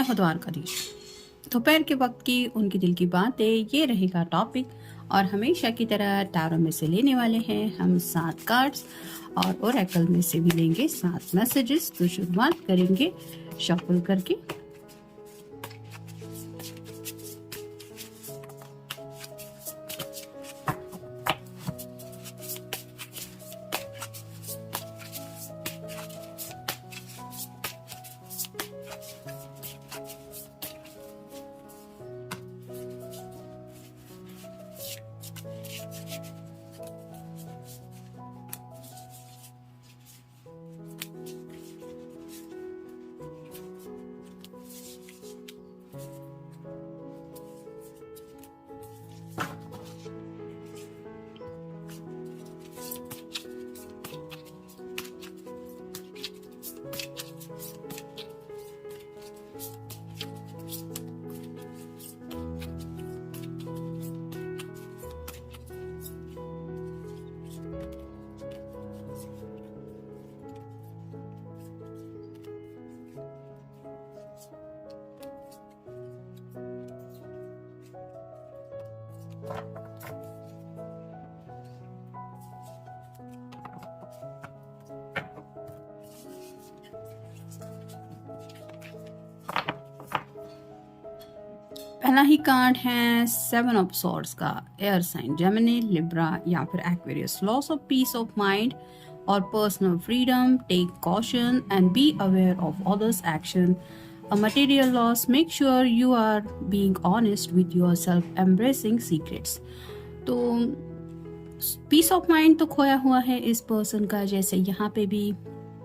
जय हो द्वारकाधीश। दोपहर के वक्त की उनकी दिल की बातें, ये रहेगा टॉपिक। और हमेशा की तरह टैरो में से लेने वाले हैं हम 7 कार्ड्स और ओरेकल में से भी लेंगे 7 मैसेजेस। तो शुरुआत करेंगे शफल करके। पहला ही कार्ड है 7 ऑफ सॉर्ड्स का। एयर साइन जेमिनी, लिब्रा या फिर Aquarius. Loss of peace of mind और personal freedom. Take caution and be aware of others action. A material loss, make sure you are being honest with yourself, embracing secrets। तो piece of mind तो खोया हुआ है इस person का, जैसे यहाँ पे भी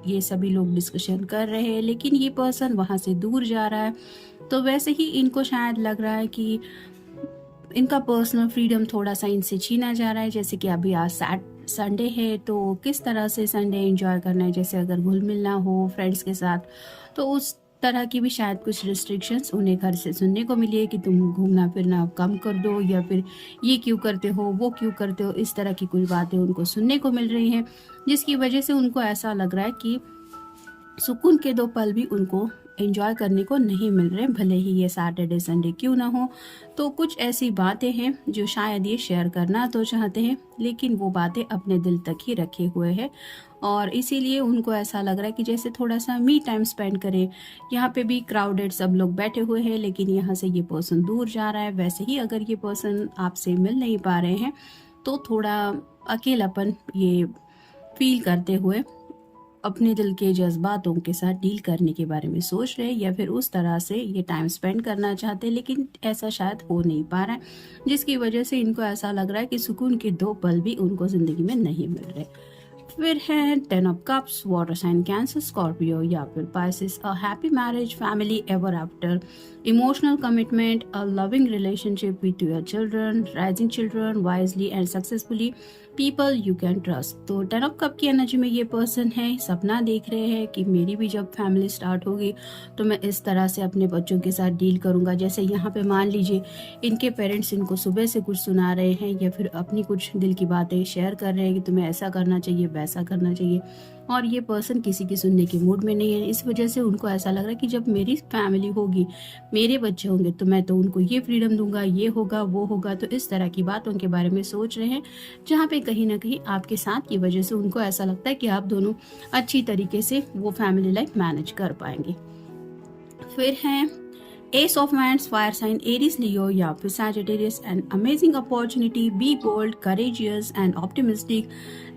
ये सभी लोग डिस्कशन कर रहे हैं, लेकिन ये पर्सन वहां से दूर जा रहा है। तो वैसे ही इनको शायद लग रहा है कि इनका पर्सनल फ्रीडम थोड़ा सा इनसे छीना जा रहा है। जैसे कि अभी आज संडे है, तो किस तरह से संडे एंजॉय करना है, जैसे अगर घुल मिलना हो फ्रेंड्स के साथ, तो उस तरह की भी शायद कुछ रिस्ट्रिक्शंस उन्हें घर से सुनने को मिली है कि तुम घूमना फिरना कम कर दो, या फिर ये क्यों करते हो, वो क्यों करते हो। इस तरह की कुछ बातें उनको सुनने को मिल रही हैं, जिसकी वजह से उनको ऐसा लग रहा है कि सुकून के 2 पल भी उनको एंजॉय करने को नहीं मिल रहे, भले ही ये सैटरडे संडे क्यों ना हो। तो कुछ ऐसी बातें हैं जो शायद ये शेयर करना तो चाहते हैं, लेकिन वो बातें अपने दिल तक ही रखे हुए हैं, और इसीलिए उनको ऐसा लग रहा है कि जैसे थोड़ा सा मी टाइम स्पेंड करें। यहाँ पे भी क्राउडेड सब लोग बैठे हुए हैं, लेकिन यहाँ से ये पर्सन दूर जा रहा है। वैसे ही अगर ये पर्सन आपसे मिल नहीं पा रहे हैं, तो थोड़ा अकेलापन ये फील करते हुए अपने दिल के जज्बातों के साथ डील करने के बारे में सोच रहे हैं, या फिर उस तरह से ये टाइम स्पेंड करना चाहते हैं, लेकिन ऐसा शायद हो नहीं पा रहा है, जिसकी वजह से इनको ऐसा लग रहा है कि सुकून के 2 पल भी उनको जिंदगी में नहीं मिल रहे। फिर है 10 of cups, water sign Cancer, Scorpio या फिर Pisces. A happy marriage, family ever after, emotional commitment, a loving relationship with your children, rising children wisely and successfully, people you can trust. तो 10 ऑफ कप की energy में ये person है, सपना देख रहे हैं कि मेरी भी जब फैमिली स्टार्ट होगी तो मैं इस तरह से अपने बच्चों के साथ डील करूंगा। जैसे यहाँ पे मान लीजिए इनके पेरेंट्स इनको सुबह से कुछ सुना रहे हैं, या फिर अपनी कुछ दिल की बातें शेयर कर रहे हैं कि तुम्हें ऐसा करना चाहिए, वैसा करना चाहिए, और ये पर्सन किसी की सुनने के मूड में नहीं है। इस वजह से उनको ऐसा लग रहा है कि जब मेरी फैमिली होगी, मेरे बच्चे होंगे, तो मैं तो उनको ये फ्रीडम दूंगा, ये होगा वो होगा। तो इस तरह की बातों के बारे में सोच रहे हैं, जहाँ पे कहीं ना कहीं आपके साथ की वजह से उनको ऐसा लगता है कि आप दोनों अच्छी तरीके से वो फैमिली लाइफ मैनेज कर पाएंगे। फिर हैं ace of wands, fire sign Aries Leo या फिर Sagittarius. An amazing opportunity, be bold, courageous and optimistic.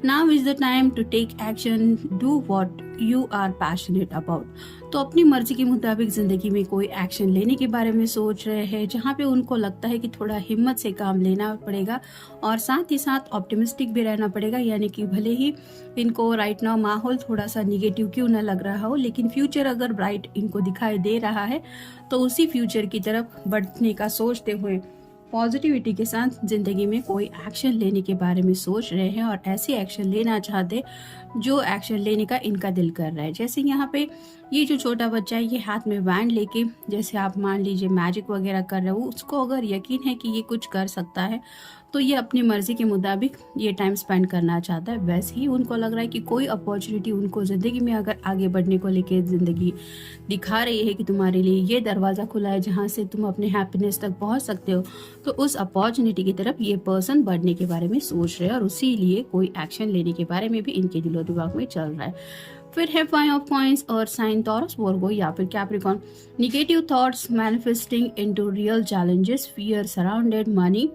Now is the time to take action, do what you are passionate about. तो अपनी मर्जी के मुताबिक जिंदगी में कोई एक्शन लेने के बारे में सोच रहे हैं, जहाँ पे उनको लगता है कि थोड़ा हिम्मत से काम लेना पड़ेगा, और साथ ही साथ ऑप्टिमिस्टिक भी रहना पड़ेगा। यानी कि भले ही इनको राइट नाउ माहौल थोड़ा सा निगेटिव क्यों ना लग रहा हो, लेकिन फ्यूचर अगर ब्राइट इनको दिखाई दे रहा है, तो उसी फ्यूचर की तरफ बढ़ने का सोचते हुए पॉजिटिविटी के साथ ज़िंदगी में कोई एक्शन लेने के बारे में सोच रहे हैं और ऐसे एक्शन लेना चाहते जो एक्शन लेने का इनका दिल कर रहा है। जैसे यहाँ पे ये जो छोटा बच्चा है, ये हाथ में वैंड लेके, जैसे आप मान लीजिए मैजिक वगैरह कर रहे हो, उसको अगर यकीन है कि ये कुछ कर सकता है तो ये अपनी मर्जी के मुताबिक ये टाइम स्पेंड करना चाहता है। वैसे ही उनको लग रहा है कि कोई अपॉर्चुनिटी उनको ज़िंदगी में अगर आगे बढ़ने को लेके ज़िंदगी दिखा रही है कि तुम्हारे लिए ये दरवाज़ा खुला है जहाँ से तुम अपने हैप्पीनेस तक पहुँच सकते हो, तो उस अपॉर्चुनिटी की तरफ ये पर्सन बढ़ने के बारे में सोच रहे हैं और उसी लिए कोई एक्शन लेने के बारे में भी इनके दिलो दिमाग में चल रहा है। फिर है 5 ऑफ कॉइंस और साइन टॉरस वर्गो या फिर Capricorn. Negative thoughts manifesting into real challenges, fear surrounded money,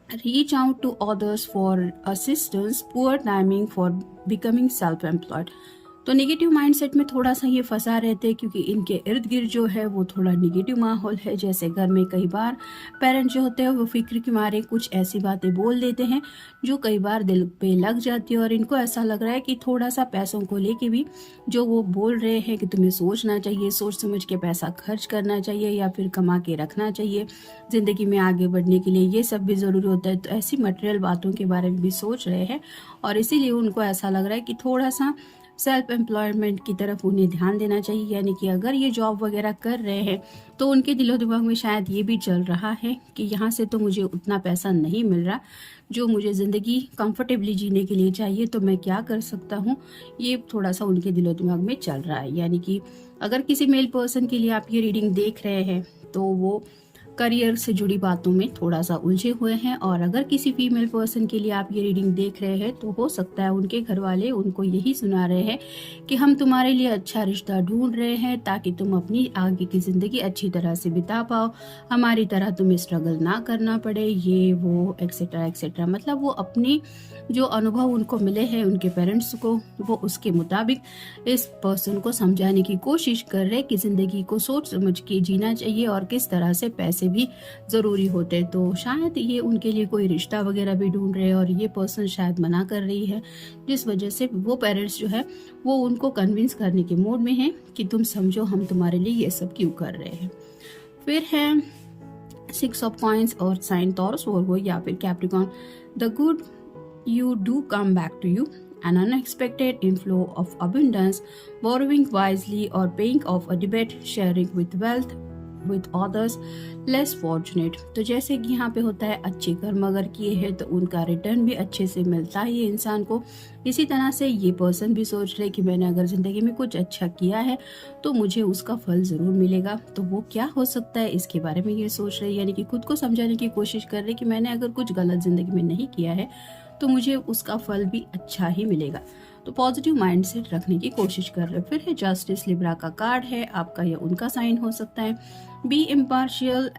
reach out to others for assistance, poor timing for becoming self-employed। तो नेगेटिव माइंडसेट में थोड़ा सा ये फंसा रहते हैं क्योंकि इनके इर्द गिर्द जो है वो थोड़ा नेगेटिव माहौल है। जैसे घर में कई बार पेरेंट्स जो होते हैं वो फिक्र के मारे कुछ ऐसी बातें बोल देते हैं जो कई बार दिल पे लग जाती है और इनको ऐसा लग रहा है कि थोड़ा सा पैसों को लेके भी जो वो बोल रहे हैं कि तुम्हें सोचना चाहिए, सोच समझ के पैसा खर्च करना चाहिए या फिर कमा के रखना चाहिए ज़िंदगी में आगे बढ़ने के लिए, ये सब भी ज़रूरी होता है। तो ऐसी मटेरियल बातों के बारे में भी सोच रहे हैं और इसीलिए उनको ऐसा लग रहा है कि थोड़ा सा सेल्फ एम्प्लॉयमेंट की तरफ उन्हें ध्यान देना चाहिए। यानी कि अगर ये जॉब वगैरह कर रहे हैं तो उनके दिलो दिमाग में शायद ये भी चल रहा है कि यहाँ से तो मुझे उतना पैसा नहीं मिल रहा जो मुझे ज़िंदगी कंफर्टेबली जीने के लिए चाहिए, तो मैं क्या कर सकता हूँ, ये थोड़ा सा उनके दिलो दिमाग में चल रहा है। यानी कि अगर किसी मेल पर्सन के लिए आप ये रीडिंग देख रहे हैं तो वो करियर से जुड़ी बातों में थोड़ा सा उलझे हुए हैं और अगर किसी फीमेल पर्सन के लिए आप ये रीडिंग देख रहे हैं तो हो सकता है उनके घर वाले उनको यही सुना रहे हैं कि हम तुम्हारे लिए अच्छा रिश्ता ढूंढ रहे हैं ताकि तुम अपनी आगे की ज़िंदगी अच्छी तरह से बिता पाओ, हमारी तरह तुम्हें स्ट्रगल ना करना पड़े, ये वो एक्सेट्रा एक्सेट्रा। मतलब वो अपनी जो अनुभव उनको मिले हैं उनके पेरेंट्स को, वो उसके मुताबिक इस पर्सन को समझाने की कोशिश कर रहे कि ज़िंदगी को सोच समझ के जीना चाहिए और किस तरह से पैसे भी ज़रूरी होते। तो शायद ये उनके लिए कोई रिश्ता वगैरह भी ढूंढ रहे हैं और ये पर्सन शायद मना कर रही है, जिस वजह से वो पेरेंट्स जो है वो उनको कन्विंस करने के मोड में है कि तुम समझो हम तुम्हारे लिए ये सब क्यों कर रहे हैं। फिर है 6 ऑफ कॉइंस और साइन टॉरस वर्गो या फिर Capricorn. The good you do come back to you, an unexpected inflow of abundance, borrowing wisely or paying off a debt, sharing with wealth with others less fortunate। तो जैसे कि यहाँ पे होता है अच्छे कर्म अगर किए हैं तो उनका रिटर्न भी अच्छे से मिलता है इंसान को। इसी तरह से ये पर्सन भी सोच रहे कि मैंने अगर ज़िंदगी में कुछ अच्छा किया है तो मुझे उसका फल ज़रूर मिलेगा। तो वो क्या हो सकता है इसके बारे में ये सोच रहे, यानी कि खुद को समझाने की कोशिश कर रहे कि मैंने अगर कुछ गलत ज़िंदगी में नहीं किया है तो मुझे उसका फल भी अच्छा ही मिलेगा। तो पॉजिटिव माइंडसेट रखने की कोशिश कर रहे। फिर है जस्टिस, लिब्रा का कार्ड है, आपका या उनका साइन हो सकता है। Be impartial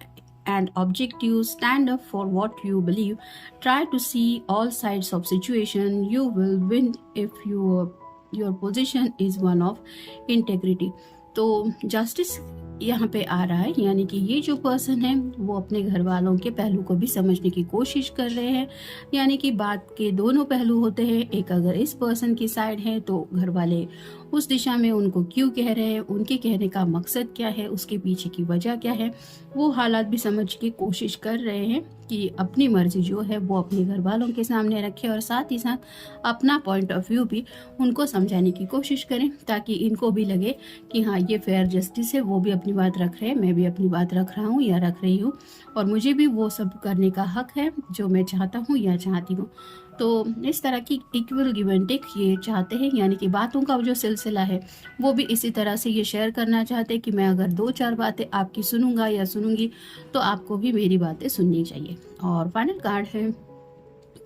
and objective, stand up for what you believe, try to see all sides of situation, you will win if your position is one of integrity। तो justice यहाँ पे आ रहा है, यानी कि ये जो पर्सन है वो अपने घर वालों के पहलू को भी समझने की कोशिश कर रहे हैं। यानी कि बात के दोनों पहलू होते हैं, एक अगर इस पर्सन की साइड है तो घर वाले उस दिशा में उनको क्यों कह रहे हैं, उनके कहने का मकसद क्या है, उसके पीछे की वजह क्या है, वो हालात भी समझ के कोशिश कर रहे हैं कि अपनी मर्जी जो है वो अपने घर वालों के सामने रखें और साथ ही साथ अपना पॉइंट ऑफ व्यू भी उनको समझाने की कोशिश करें ताकि इनको भी लगे कि हाँ ये फेयर जस्टिस है, वो भी अपनी बात रख रहे हैं, मैं भी अपनी बात रख रहा हूँ या रख रही हूँ और मुझे भी वो सब करने का हक है जो मैं चाहता हूँ या चाहती हूँ। तो इस तरह की इक्वल गिव एंड टेक ये चाहते हैं, यानी कि बातों का जो सिलसिला है वो भी इसी तरह से ये शेयर करना चाहते हैं कि मैं अगर 2-4 बातें आपकी सुनूंगा या सुनूंगी तो आपको भी मेरी बातें सुननी चाहिए। और फाइनल कार्ड है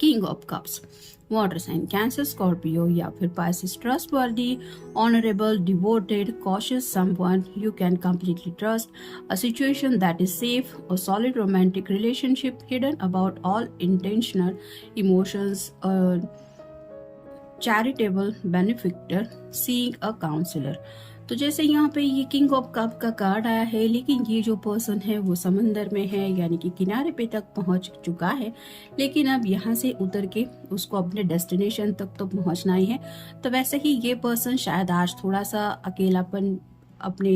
king of cups, water sign, Cancer, Scorpio या फिर Pisces. Trustworthy, honourable, devoted, cautious, someone you can completely trust, a situation that is safe, a solid romantic relationship, hidden about all intentional emotions, charitable benefactor, seeing a counsellor. तो जैसे यहाँ पे ये king of cup का card आया है, लेकिन ये जो पर्सन है वो समंदर में है, यानी कि किनारे पे तक पहुंच चुका है, लेकिन अब यहाँ से उतर के उसको अपने डेस्टिनेशन तक तो पहुंचना ही है। तो वैसे ही ये पर्सन शायद आज थोड़ा सा अकेलापन अपने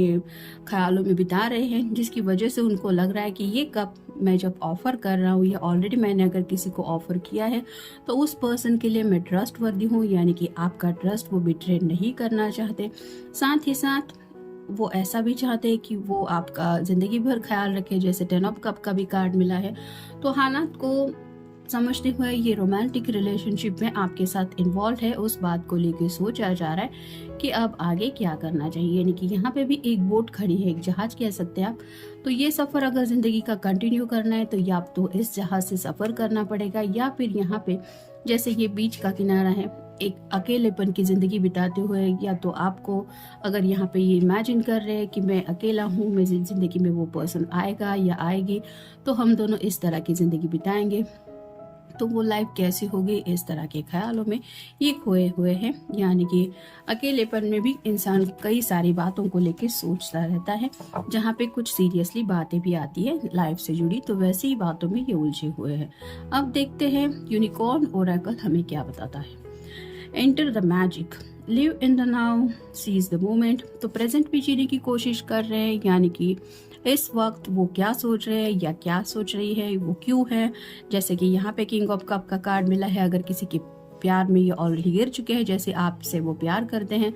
ख्यालों में बिता रहे हैं, जिसकी वजह से उनको लग रहा है कि ये कप मैं जब ऑफ़र कर रहा हूँ या ऑलरेडी मैंने अगर किसी को ऑफ़र किया है तो उस पर्सन के लिए मैं ट्रस्ट वर्दी हूँ, यानी कि आपका ट्रस्ट वो बिट्रे नहीं करना चाहते। साथ ही साथ वो ऐसा भी चाहते हैं कि वो आपका ज़िंदगी भर ख्याल रखे, जैसे 10 ऑफ कप का भी कार्ड मिला है। तो हालात को समझते हुए ये रोमांटिक रिलेशनशिप में आपके साथ इन्वॉल्व है, उस बात को लेके सोचा जा रहा है कि अब आगे क्या करना चाहिए। यानी कि यहाँ पे भी एक बोट खड़ी है, एक जहाज कह सकते हैं आप। तो ये सफ़र अगर ज़िंदगी का कंटिन्यू करना है तो या तो इस जहाज से सफ़र करना पड़ेगा, या फिर यहाँ पे जैसे ये बीच का किनारा है, एक अकेलेपन की ज़िंदगी बिताते हुए, या तो आपको अगर यहाँ पे ये इमेजिन कर रहे हैं कि मैं अकेला हूँ, मैं ज़िंदगी में वो पर्सन आएगा या आएगी, तो हम दोनों इस तरह की ज़िंदगी बिताएंगे, तो वो लाइफ कैसी होगी, इस तरह के ख्यालों में ये खोए हुए हैं। यानी कि अकेलेपन में भी इंसान कई सारी बातों को लेकर सोचता रहता है, जहाँ पे कुछ सीरियसली बातें भी आती है लाइफ से जुड़ी, तो वैसी ही बातों में ये उलझे हुए हैं। अब देखते हैं यूनिकॉर्न ओरेकल हमें क्या बताता है। Enter the magic, live in the now, seize the moment. तो प्रेजेंट भी जीने की कोशिश कर रहे हैं, यानी कि इस वक्त वो क्या सोच रहे हैं या क्या सोच रही है, वो क्यों है। जैसे कि यहाँ पे किंग ऑफ कप का कार्ड मिला है, अगर किसी के प्यार में ये ऑलरेडी गिर चुके हैं, जैसे आपसे वो प्यार करते हैं,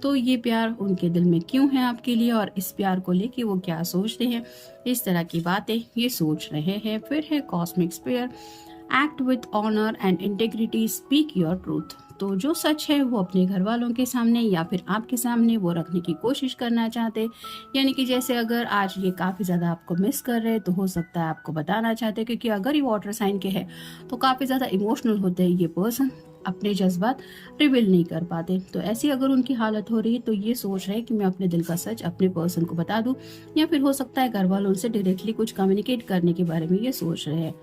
तो ये प्यार उनके दिल में क्यों है आपके लिए, और इस प्यार को लेके वो क्या सोचते हैं, इस तरह की बातें ये सोच रहे हैं। फिर है cosmic sphere, act with honour and integrity, speak your truth. तो जो सच है वो अपने घर वालों के सामने या फिर आपके सामने वो रखने की कोशिश करना चाहते। यानी कि जैसे अगर आज ये काफ़ी ज़्यादा आपको मिस कर रहे हैं तो हो सकता है आपको बताना चाहते, क्योंकि अगर ये वाटर साइन के हैं तो काफ़ी ज़्यादा इमोशनल होते हैं ये पर्सन, अपने जज्बात रिवील नहीं कर पाते। तो ऐसी अगर उनकी हालत हो रही है तो ये सोच रहे हैं कि मैं अपने दिल का सच अपने पर्सन को बता दूं, या फिर हो सकता है घर वालों से डायरेक्टली कुछ कम्युनिकेट करने के बारे में ये सोच रहे हैं।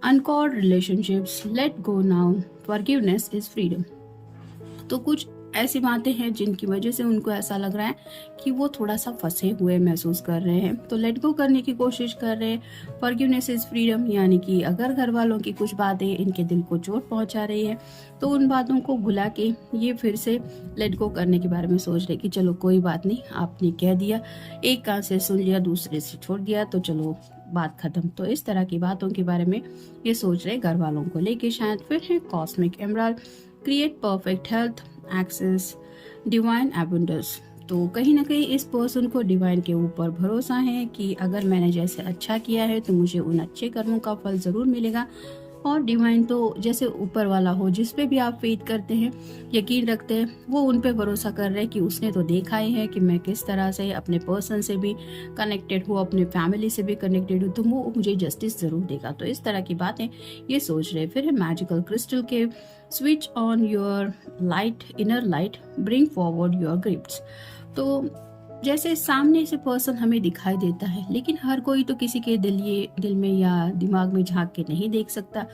Uncord relationships, let go now, forgiveness is freedom. तो कुछ ऐसी बातें हैं जिनकी वजह से उनको ऐसा लग रहा है कि वो थोड़ा सा फंसे हुए महसूस कर रहे हैं, तो लेट गो करने की कोशिश कर रहे हैं। फॉरगिवनेस इज फ्रीडम, यानी कि अगर घर वालों की कुछ बातें इनके दिल को चोट पहुंचा रही है तो उन बातों को भुला के ये फिर से लेट गो करने के बारे में सोच रहे कि चलो कोई बात नहीं, आपने कह दिया, एक कान से सुन लिया दूसरे से छोड़ दिया, तो चलो बात खत्म। तो इस तरह की बातों के बारे में ये सोच रहे घर वालों को लेके शायद। फिर है cosmic emerald, create perfect health, access divine abundance. तो कहीं ना कहीं इस पर्सन को डिवाइन के ऊपर भरोसा है कि अगर मैंने जैसे अच्छा किया है तो मुझे उन अच्छे कर्मों का फल ज़रूर मिलेगा। और डिवाइन तो जैसे ऊपर वाला हो, जिस पे भी आप फेथ करते हैं, यकीन रखते हैं, वो उन पे भरोसा कर रहे हैं कि उसने तो देखा ही है कि मैं किस तरह से अपने पर्सन से भी कनेक्टेड हूँ, अपने फैमिली से भी कनेक्टेड हूँ, तो वो मुझे जस्टिस ज़रूर देगा। तो इस तरह की बातें ये सोच रहे। फिर है मैजिकल क्रिस्टल के, switch on your light, inner light, bring forward your gifts. तो जैसे सामने से पर्सन हमें दिखाई देता है, लेकिन हर कोई तो किसी के दिल में या दिमाग में झांक के नहीं देख सकता।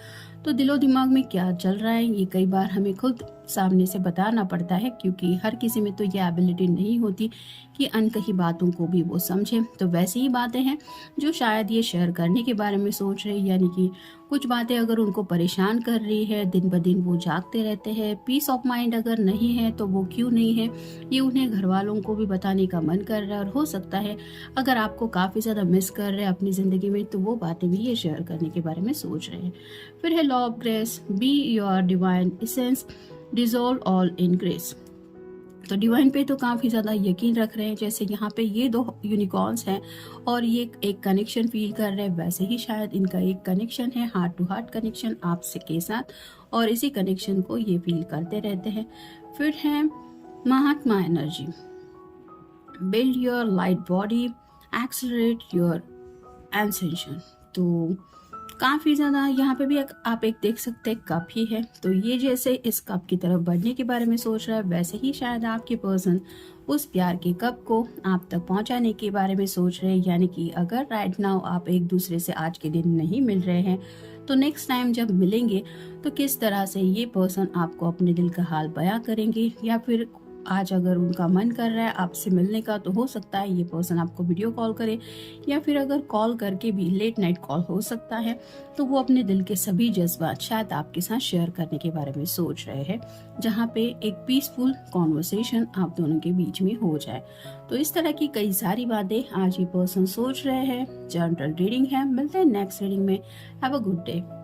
तो दिलो दिमाग में क्या चल रहा है ये कई बार हमें खुद सामने से बताना पड़ता है, क्योंकि हर किसी में तो ये एबिलिटी नहीं होती कि अनकही बातों को भी वो समझे। तो वैसी ही बातें हैं जो शायद ये शेयर करने के बारे में सोच रहे, यानी कि कुछ बातें अगर उनको परेशान कर रही है, दिन ब दिन वो जागते रहते हैं, पीस ऑफ माइंड अगर नहीं है तो वो क्यों नहीं है, ये उन्हें घर वालों को भी बताने का मन कर रहा है। और हो सकता है अगर आपको काफ़ी ज़्यादा मिस कर रहे हैं अपनी ज़िंदगी में तो वो बातें भी ये शेयर करने के बारे में सोच रहे हैं। फिर है law of grace, be your divine essence, dissolve all in grace. तो डिवाइन पे तो काफ़ी ज़्यादा यकीन रख रहे हैं, जैसे यहाँ पे ये दो यूनिकॉर्न्स हैं और ये एक कनेक्शन फील कर रहे हैं, वैसे ही शायद इनका एक कनेक्शन है, हार्ट टू हार्ट कनेक्शन आपसे के साथ, और इसी कनेक्शन को ये फील करते रहते हैं। फिर है Mahatma energy, build your light body, accelerate your ascension. तो काफ़ी ज़्यादा यहाँ पे भी आप एक देख सकते हैं कप ही है, तो ये जैसे इस कप की तरफ बढ़ने के बारे में सोच रहा है, वैसे ही शायद आपके पर्सन उस प्यार के कप को आप तक पहुँचाने के बारे में सोच रहे हैं। यानी कि अगर राइट नाउ आप एक दूसरे से आज के दिन नहीं मिल रहे हैं तो नेक्स्ट टाइम जब मिलेंगे तो किस तरह से ये पर्सन आपको अपने दिल का हाल बयां करेंगे, या फिर आज अगर उनका मन कर रहा है आपसे मिलने का, तो हो सकता है ये पर्सन आपको वीडियो कॉल करे, या फिर अगर कॉल करके भी लेट नाइट कॉल हो सकता है, तो वो अपने दिल के सभी जज्बात शायद आपके साथ शेयर करने के बारे में सोच रहे हैं, जहाँ पे एक पीसफुल कॉन्वर्सेशन आप दोनों के बीच में हो जाए। तो इस तरह की कई सारी बातें आज ये पर्सन सोच रहे हैं। जनरल रीडिंग है, मिलते हैं नेक्स्ट रीडिंग में। Have a good day.